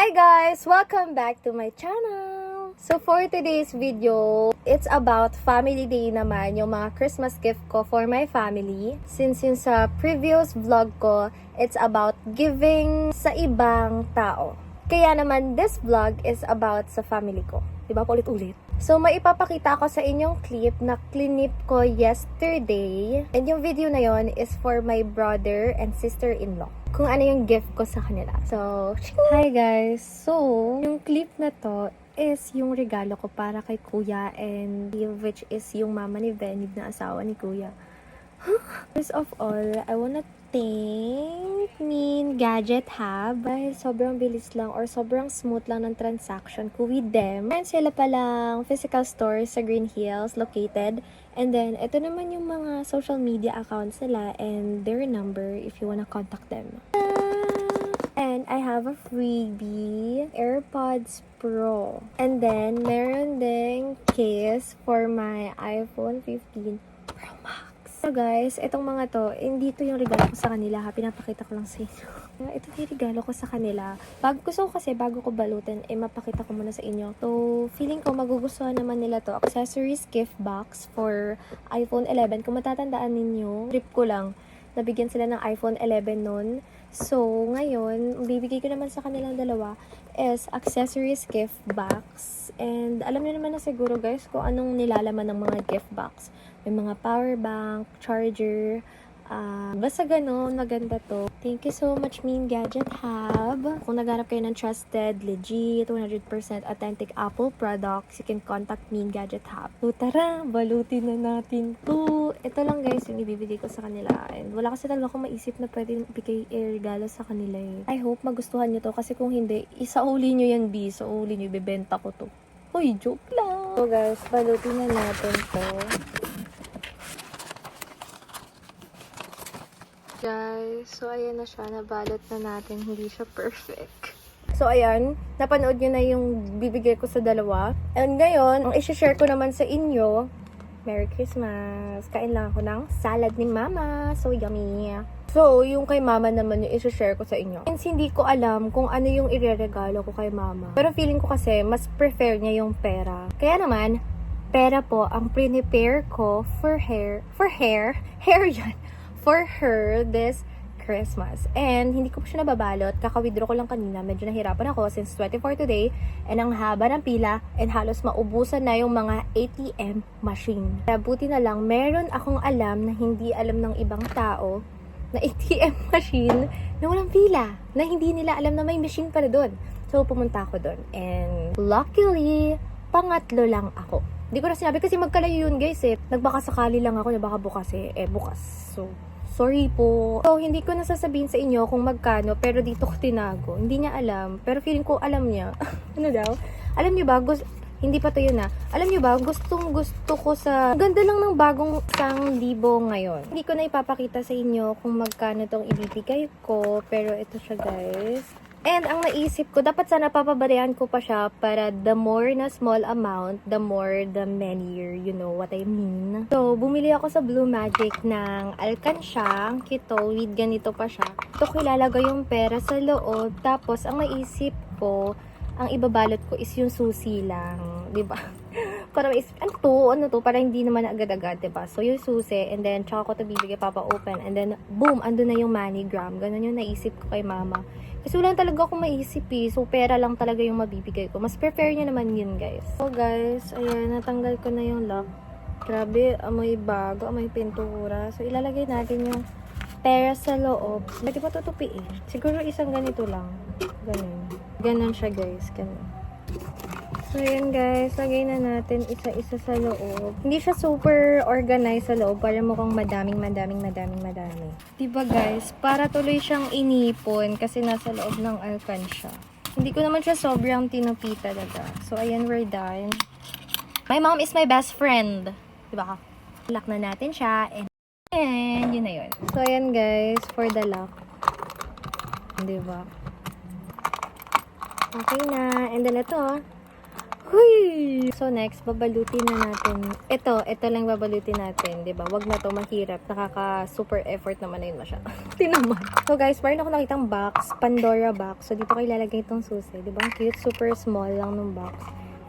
Hi guys! Welcome back to my channel! So for today's video, it's about family day naman, yung mga Christmas gift ko for my family. Since yung sa previous vlog ko, it's about giving sa ibang tao. Kaya naman, this vlog is about sa family ko. Diba? Paulit-ulit. So, may ipapakita ko sa inyong clip na clinip ko yesterday. And yung video na yon is for my brother and sister-in-law. Kung ano yung gift ko sa kanila. So, hi guys! So, yung clip na to is yung regalo ko para kay kuya and which is yung mama ni Benib na asawa ni kuya. First of all, I wanna thank Min Gadget Hub dahil sobrang bilis lang or sobrang smooth lang ng transaction ko with them. And sila palang physical store sa Green Hills located. And then, ito naman yung mga social media accounts nila and their number if you wanna contact them. And I have a freebie, AirPods Pro. And then, meron ding case for my iPhone 15 Pro Max. So guys, itong mga to, hindi to yung regalo ko sa kanila ha. Pinapakita ko lang sa inyo. Ito yung regalo ko sa kanila. Gusto ko kasi, bago ko balutin, mapakita ko muna sa inyo. So, feeling ko magugustuhan naman nila to. Accessories gift box for iPhone 11. Kung matatandaan ninyo, trip ko lang, nabigyan sila ng iPhone 11 nun. So, ngayon, bibigay ko naman sa kanilang dalawa is accessories gift box. And alam niyo naman na siguro guys kung anong nilalaman ng mga gift box. May mga power bank, charger, basta ganun, maganda to. Thank you so much, Min Gadget Hub. Kung naghanap kayo ng trusted, legit, 100% authentic Apple products, you can contact Min Gadget Hub. So tara, balutin na natin to. Ito lang guys yung ibibigay ko sa kanila. And wala kasi talaga akong maisip na pwedeng ibigay regalo sa kanila eh. I hope magustuhan nyo to kasi kung hindi, isauli nyo yan B. Isauli nyo, ibibenta ko to. Uy, joke lang. So guys, balutin na natin to. Guys, so ayan na siya, nabalot na natin, hindi siya perfect. So ayan, napanood nyo na yung bibigay ko sa dalawa. And ngayon, ang i-share ko naman sa inyo, Merry Christmas! Kain lang ako ng salad ni Mama. So yummy! So, yung kay Mama naman yung i-share ko sa inyo. Since hindi ko alam kung ano yung ireregalo ko kay Mama. Pero feeling ko kasi, mas prefer niya yung pera. Kaya naman, pera po ang prepare ko for hair yan. For her this Christmas. And hindi ko pa siya nababalot. Kaka-withdraw ko lang kanina. Medyo nahirapan ako since 24 today. And ang haba ng pila. And halos maubusan na yung mga ATM machine. Kaya buti na lang, meron akong alam na hindi alam ng ibang tao na ATM machine na walang pila. Na hindi nila alam na may machine pala doon. So pumunta ako doon. And luckily, pangatlo lang ako. Hindi ko na sinabi kasi magkalayo yun guys eh. Nagbaka sakali lang ako na baka bukas bukas. So, sorry po. So, hindi ko nasasabihin sa inyo kung magkano, pero dito ko tinago. Hindi niya alam, pero feeling ko alam niya. Ano daw? Alam niyo ba, hindi pa to yun Alam niyo ba, gustong gusto ko sa, ganda lang ng bagong 1,000 ngayon. Hindi ko na ipapakita sa inyo kung magkano tong ibibigay ko, pero ito siya guys. And ang naisip ko, dapat sana papabarihan ko pa siya para the more na small amount, the more the merrier, you know what I mean. So, bumili ako sa Blue Magic ng Alcansya, ang kito, with ganito pa siya. Ito ko ilalagay yung pera sa loob, tapos ang naisip ko, ang ibabalot ko is yung susi lang, diba? Para maisip, ano to, para hindi naman agad-agad, diba? So, yung susi, and then, tsaka ko ito bibigay, papa-open, and then, boom, ando na yung MoneyGram. Ganun yung naisip ko kay Mama. Kasi wala talaga akong maisip eh. So, pera lang talaga yung mabibigay ko. Mas prefer nyo naman yun, guys. So, guys, ayan, natanggal ko na yung lock. Grabe, amoy bago, amoy pintura. So, ilalagay natin yung pera sa loob. Pwede pa tutupiin. Siguro isang ganito lang. Ganun. Ganun siya, guys. Ganun. So, ayan guys, lagay na natin isa-isa sa loob. Hindi siya super organized sa loob, para mukhang madami. Diba guys, para tuloy siyang inipon kasi nasa loob ng Alcansya. Hindi ko naman siya sobrang tinupi talaga. So, ayan, we're done. My mom is my best friend. Diba? Lock na natin siya. And yun na yun. So, ayan guys, for the lock. Diba? Okay na. And then ito, Huy! So next, babalutin na natin. Ito lang babalutin natin, 'di ba? Wag na 'to, mahirap. Nakaka-super effort naman na yun masyado. Tinaman. So guys, meron ako nakitang box, Pandora box. So dito ko ilalagay itong susi, 'di ba? Ang cute, super small lang ng box.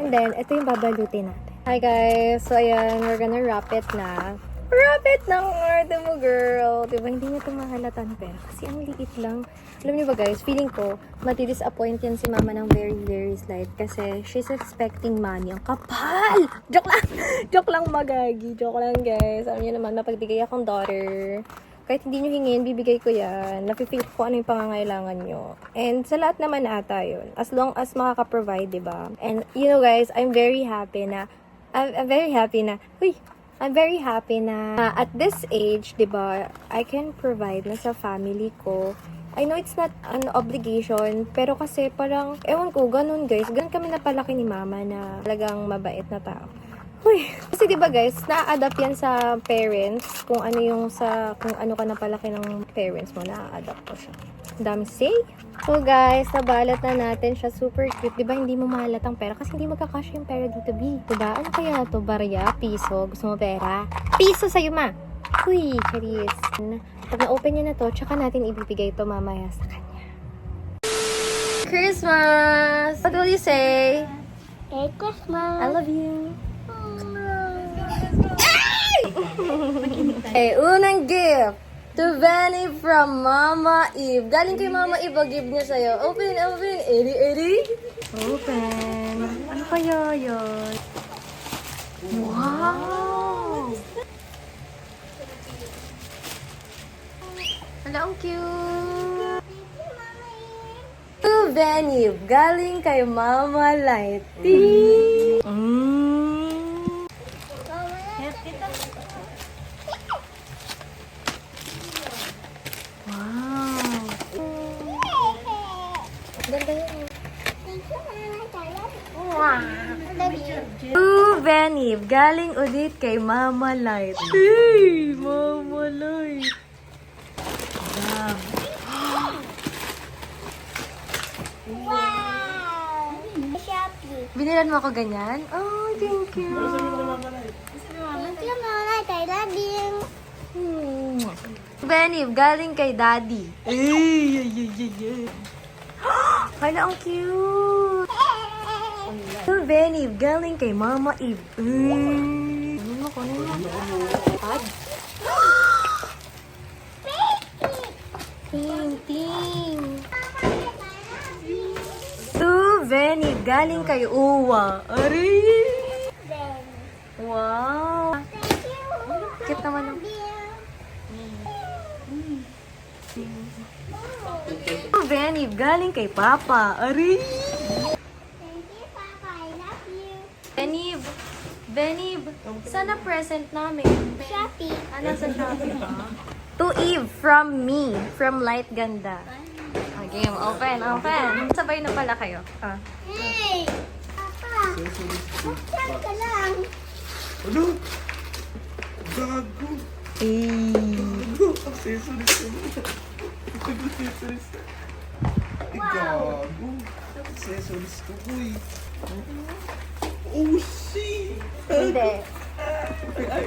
And then, ito yung babalutin natin. Hi guys! So ayan, we're gonna wrap it na. Wrap it ng arte mo, girl! Diba, hindi niya ito mahalatan pera. Kasi ang liit lang. Alam niyo ba guys, feeling ko, mati-disappoint yan si mama ng very, very slight. Kasi she's expecting money. Ang kapal! Joke lang! Joke lang, magagi. Joke lang, guys. Alam niyo naman, mapagbigay akong daughter. Kahit hindi nyo hingin, bibigay ko yan. Napipil ko ano yung pangangailangan nyo. And sa lahat naman ata yun. As long as makaka-provide, diba? And you know guys, I'm very happy na at this age, 'di ba, I can provide na sa family ko. I know it's not an obligation, pero kasi parang, ewan ko, ganun guys. Ganun kami napalaki ni mama na talagang mabait na tao. Uy, kasi 'di ba guys, na-adapt yan sa parents, kung ano ka napalaki ng parents mo, na-adapt ko siya. Ang dami say. So guys, nabalat na natin siya. Super cute. Diba hindi mo mahalatang pera? Kasi hindi magkakasya yung pera dito, B. Diba? Ano kaya to? Barya? Piso? Gusto mo pera? Piso sa'yo, ma! Uy, charis. Pag na-open niya na to, tsaka natin ibibigay to mamaya sa kanya. Christmas! What will you say? Merry Christmas! I love you. Hey, unang gift to Benny from Mama Eve. Galing kay Mama Eve, ang gift niya sa'yo. Open, open. Eri. Open. Ano kaya yun? Wow! Hala, ang cute. To Benny, galing kay Mama Lighty. Benny, galing ulit kay Mama Light. Hey, Mama Light. Wow! Shopee. Binilan mo ako ganyan? Oh, thank you. Thank you, Mama. I love you. Benny, galing kay Daddy. Ay. Hala, ang cute. Benny, galing kay Mama Eve. Ano ko na Painting. To Benny, galing kay Uwa. Ari! Wow! Cute naman ang... To Benny, galing kay Papa. Ari! Thank you, Papa. I love you. Benib, sana present namin. Shopee. Ano sa Shopee ka? To Eve, from me, from Light Ganda. Okay, open. Sabay na pala kayo. Hey! Papa! Buksan ka lang. Ano? Gago! Gago! Accessories ka mo. Accessories ka. Gago! Accessories ko, boy. Oh, shit! Hindi. Ay,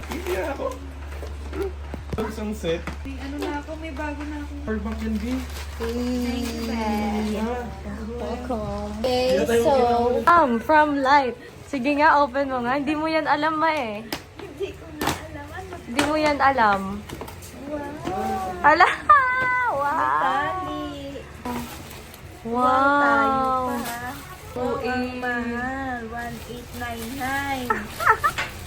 hindi ako. Isang set. Ano na ako, may bago na ako. Hardback yan, B. Welcome. Okay, so... from Light. Sige nga, open mo nga. Hindi mo yan alam eh. Hindi ko na alam. Ano? Hindi mo yan alam. Wow! Ala! Wow! Tali! Wow! Wow, ang mahal. 1899.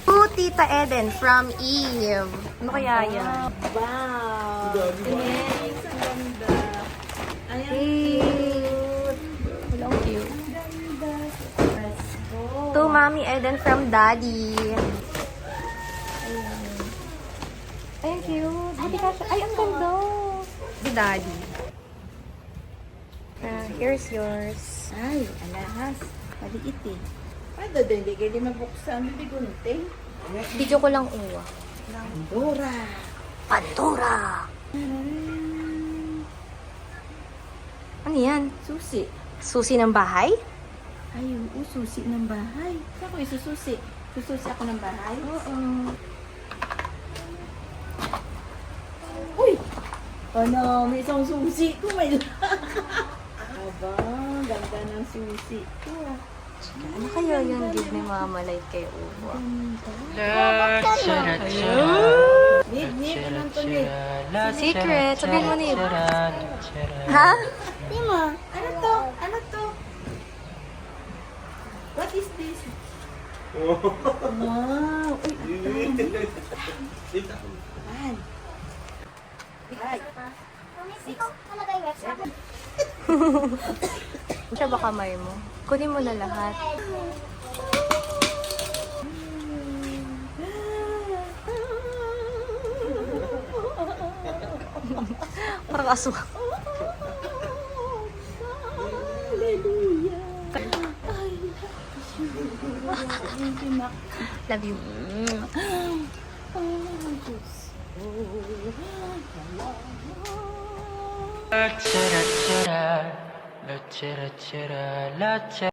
To Tita Eden from Eve. Ano kaya yan? Wow! Yes, ang ganda. Ayan, Cute. Walang cute. ang ganda. Let's go. To Mommy Eden from Daddy. Ayan, cute. Daddy Kasha. Ay, ang ganda. Si Daddy. Here's yours. Ay, alahas. Maliit eh. Paano din, hindi kayo mabuksan. Hindi gunting. Video ko lang uwa. Pandora. Pandora! Ano yan? Susi. Susi ng bahay? Ay, oo, susi ng bahay. Saan ko isususi? Sususi ako ng bahay? Oo. Uy! Ano, may isang susi ko. May Aba, ganda ng susi ko. Ano kaya yung gig ni Mama Light kay Uwa? Nib, anong to, Nib? Secret! Sabihin mo, Nib. Ha? Di mo. Ano to? Ano to? What is this? Wow! Uy, ayan. Ay, Ikaw talaga yung website. Siya ba kamay mo? Kunin mo na lahat. Parang aso. Hallelujah! Love you. Oh, Diyos.